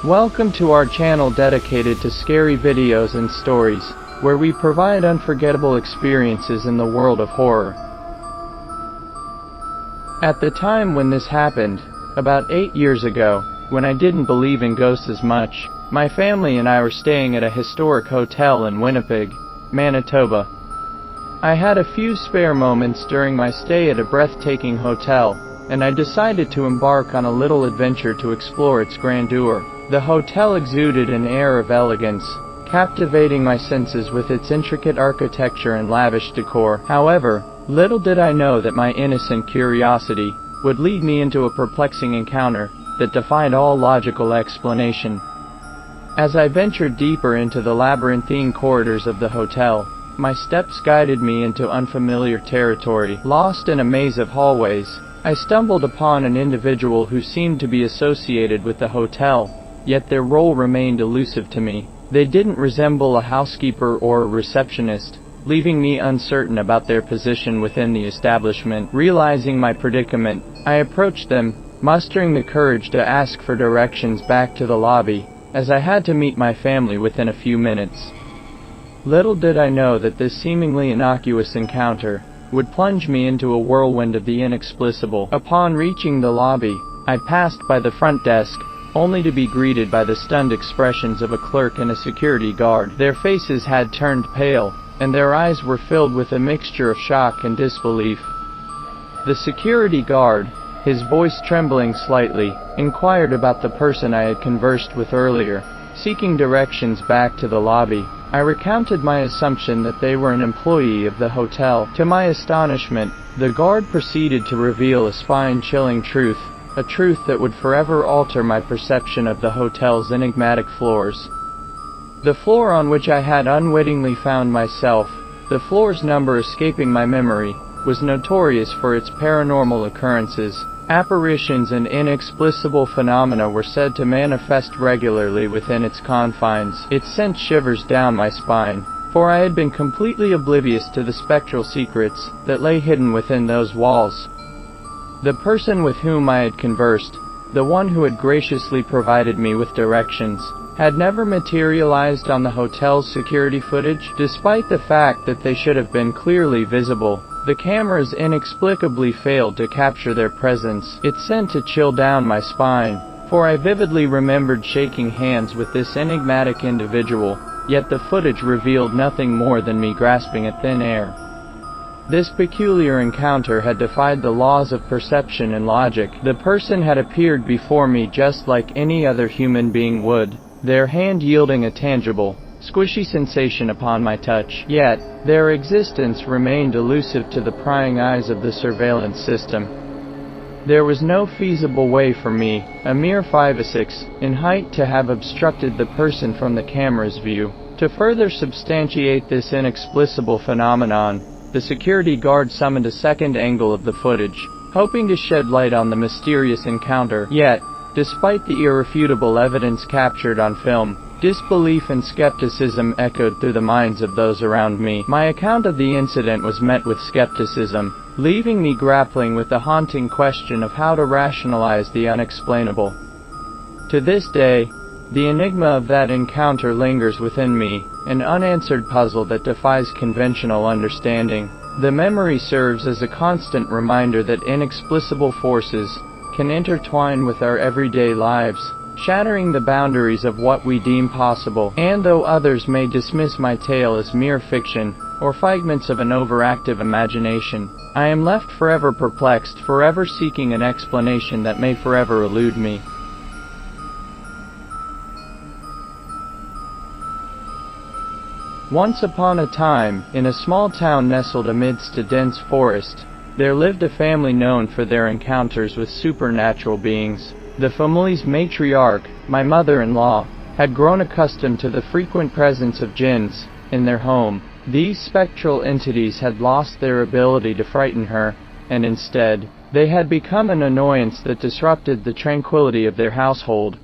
Welcome to our channel dedicated to scary videos and stories, where we provide unforgettable experiences in the world of horror. At the time when this happened, about 8 years ago, when I didn't believe in ghosts as much, my family and I were staying at a historic hotel in Winnipeg, Manitoba. I had a few spare moments during my stay at a breathtaking hotel, and I decided to embark on a little adventure to explore its grandeur. The hotel exuded an air of elegance, captivating my senses with its intricate architecture and lavish decor. However, little did I know that my innocent curiosity would lead me into a perplexing encounter that defied all logical explanation. As I ventured deeper into the labyrinthine corridors of the hotel, my steps guided me into unfamiliar territory. Lost in a maze of hallways, I stumbled upon an individual who seemed to be associated with the hotel, yet their role remained elusive to me. They didn't resemble a housekeeper or a receptionist, leaving me uncertain about their position within the establishment. Realizing my predicament, I approached them, mustering the courage to ask for directions back to the lobby, as I had to meet my family within a few minutes. Little did I know that this seemingly innocuous encounter would plunge me into a whirlwind of the inexplicable. Upon reaching the lobby, I passed by the front desk, only to be greeted by the stunned expressions of a clerk and a security guard. Their faces had turned pale, and their eyes were filled with a mixture of shock and disbelief. The security guard, his voice trembling slightly, inquired about the person I had conversed with earlier, seeking directions back to the lobby. I recounted my assumption that they were an employee of the hotel. To my astonishment, the guard proceeded to reveal a spine-chilling truth, a truth that would forever alter my perception of the hotel's enigmatic floors. The floor on which I had unwittingly found myself, the floor's number escaping my memory, was notorious for its paranormal occurrences. Apparitions and inexplicable phenomena were said to manifest regularly within its confines. It sent shivers down my spine, for I had been completely oblivious to the spectral secrets that lay hidden within those walls. The person with whom I had conversed, the one who had graciously provided me with directions, had never materialized on the hotel's security footage. Despite the fact that they should have been clearly visible, the cameras inexplicably failed to capture their presence. It sent a chill down my spine, for I vividly remembered shaking hands with this enigmatic individual, yet the footage revealed nothing more than me grasping at thin air. This peculiar encounter had defied the laws of perception and logic. The person had appeared before me just like any other human being would, their hand yielding a tangible, squishy sensation upon my touch. Yet, their existence remained elusive to the prying eyes of the surveillance system. There was no feasible way for me, a mere 5'6" in height, to have obstructed the person from the camera's view. To further substantiate this inexplicable phenomenon, the security guard summoned a second angle of the footage, hoping to shed light on the mysterious encounter. Yet, despite the irrefutable evidence captured on film, disbelief and skepticism echoed through the minds of those around me. My account of the incident was met with skepticism, leaving me grappling with the haunting question of how to rationalize the unexplainable. To this day, the enigma of that encounter lingers within me, an unanswered puzzle that defies conventional understanding. The memory serves as a constant reminder that inexplicable forces can intertwine with our everyday lives, shattering the boundaries of what we deem possible. And though others may dismiss my tale as mere fiction, or figments of an overactive imagination, I am left forever perplexed, forever seeking an explanation that may forever elude me. Once upon a time, in a small town nestled amidst a dense forest, there lived a family known for their encounters with supernatural beings. The family's matriarch, my mother-in-law, had grown accustomed to the frequent presence of jinns in their home. These spectral entities had lost their ability to frighten her, and instead, they had become an annoyance that disrupted the tranquility of their household.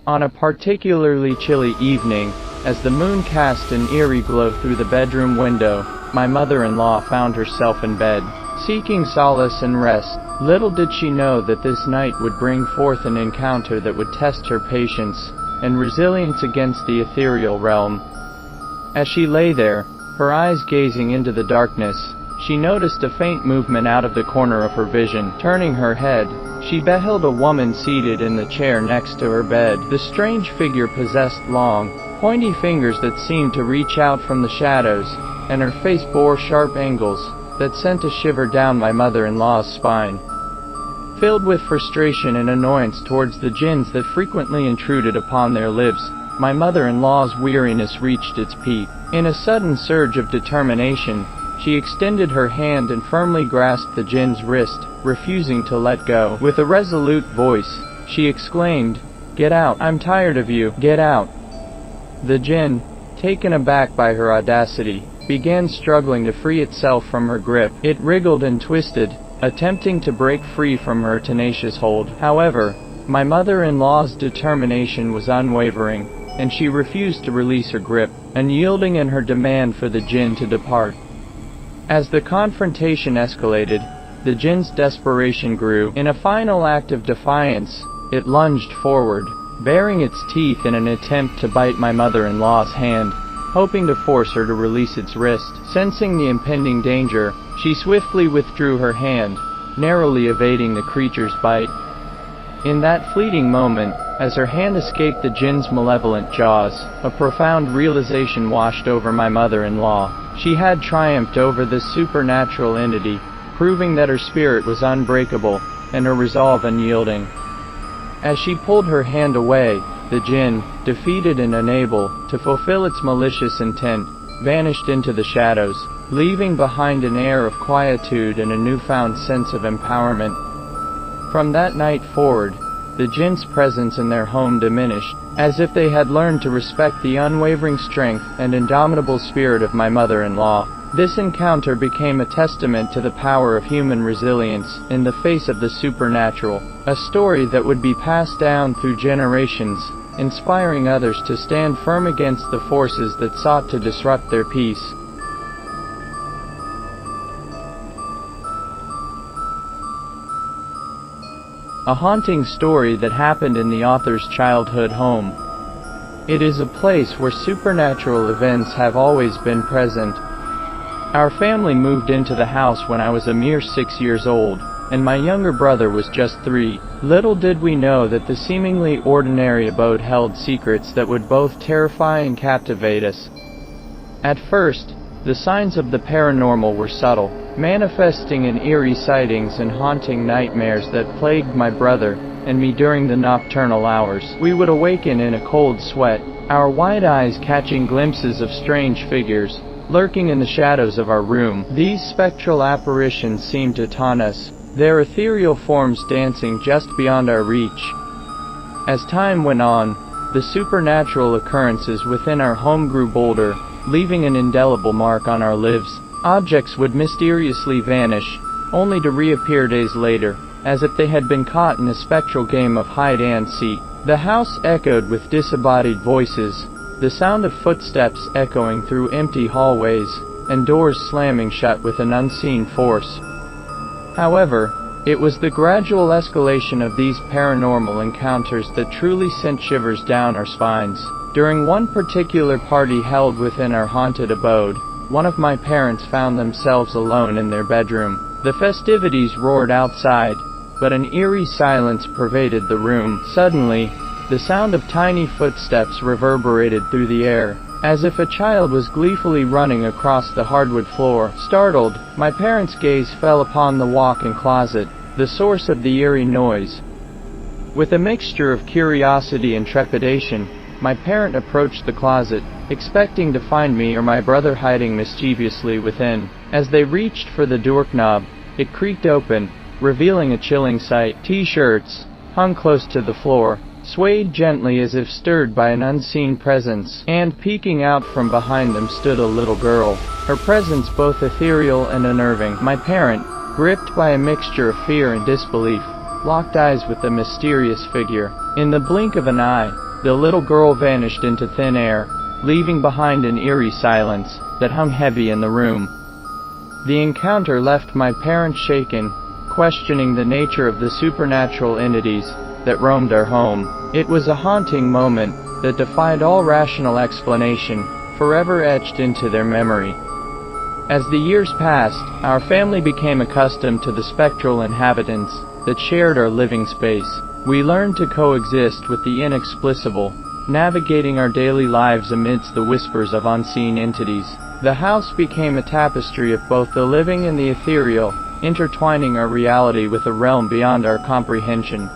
On a particularly chilly evening, as the moon cast an eerie glow through the bedroom window, my mother-in-law found herself in bed, seeking solace and rest. Little did she know that this night would bring forth an encounter that would test her patience and resilience against the ethereal realm. As she lay there, her eyes gazing into the darkness, she noticed a faint movement out of the corner of her vision. Turning her head, she beheld a woman seated in the chair next to her bed. The strange figure possessed long, pointy fingers that seemed to reach out from the shadows, and her face bore sharp angles that sent a shiver down my mother-in-law's spine. Filled with frustration and annoyance towards the jinns that frequently intruded upon their lives, my mother-in-law's weariness reached its peak. In a sudden surge of determination, she extended her hand and firmly grasped the jinn's wrist, refusing to let go. With a resolute voice, she exclaimed, "Get out! I'm tired of you! Get out!" The jinn, taken aback by her audacity, began struggling to free itself from her grip. It wriggled and twisted, attempting to break free from her tenacious hold. However, my mother-in-law's determination was unwavering, and she refused to release her grip, unyielding in her demand for the jinn to depart. As the confrontation escalated, the jinn's desperation grew. In a final act of defiance, it lunged forward, baring its teeth in an attempt to bite my mother-in-law's hand, hoping to force her to release its wrist. Sensing the impending danger, she swiftly withdrew her hand, narrowly evading the creature's bite. In that fleeting moment, as her hand escaped the jinn's malevolent jaws, a profound realization washed over my mother-in-law. She had triumphed over this supernatural entity, proving that her spirit was unbreakable, and her resolve unyielding. As she pulled her hand away, the jinn, defeated and unable to fulfill its malicious intent, vanished into the shadows, leaving behind an air of quietude and a newfound sense of empowerment. From that night forward, the jinn's presence in their home diminished, as if they had learned to respect the unwavering strength and indomitable spirit of my mother-in-law. This encounter became a testament to the power of human resilience in the face of the supernatural, a story that would be passed down through generations, inspiring others to stand firm against the forces that sought to disrupt their peace. A haunting story that happened in the author's childhood home. It is a place where supernatural events have always been present. Our family moved into the house when I was a mere 6 years old, and my younger brother was just 3. Little did we know that the seemingly ordinary abode held secrets that would both terrify and captivate us. At first, the signs of the paranormal were subtle, manifesting in eerie sightings and haunting nightmares that plagued my brother and me during the nocturnal hours. We would awaken in a cold sweat, our wide eyes catching glimpses of strange figures lurking in the shadows of our room. These spectral apparitions seemed to taunt us, their ethereal forms dancing just beyond our reach. As time went on, the supernatural occurrences within our home grew bolder, leaving an indelible mark on our lives. Objects would mysteriously vanish, only to reappear days later, as if they had been caught in a spectral game of hide-and-seek. The house echoed with disembodied voices, the sound of footsteps echoing through empty hallways, and doors slamming shut with an unseen force. However, it was the gradual escalation of these paranormal encounters that truly sent shivers down our spines. During one particular party held within our haunted abode, one of my parents found themselves alone in their bedroom. The festivities roared outside, but an eerie silence pervaded the room. Suddenly, the sound of tiny footsteps reverberated through the air, as if a child was gleefully running across the hardwood floor. Startled, my parents' gaze fell upon the walk-in closet, the source of the eerie noise. With a mixture of curiosity and trepidation, my parent approached the closet, expecting to find me or my brother hiding mischievously within. As they reached for the doorknob, it creaked open, revealing a chilling sight. T-shirts, hung close to the floor, swayed gently as if stirred by an unseen presence, and peeking out from behind them stood a little girl, her presence both ethereal and unnerving. My parent, gripped by a mixture of fear and disbelief, locked eyes with the mysterious figure. In the blink of an eye, the little girl vanished into thin air, leaving behind an eerie silence that hung heavy in the room. The encounter left my parents shaken, questioning the nature of the supernatural entities that roamed our home. It was a haunting moment that defied all rational explanation, forever etched into their memory. As the years passed, our family became accustomed to the spectral inhabitants that shared our living space. We learned to coexist with the inexplicable, navigating our daily lives amidst the whispers of unseen entities. The house became a tapestry of both the living and the ethereal, intertwining our reality with a realm beyond our comprehension.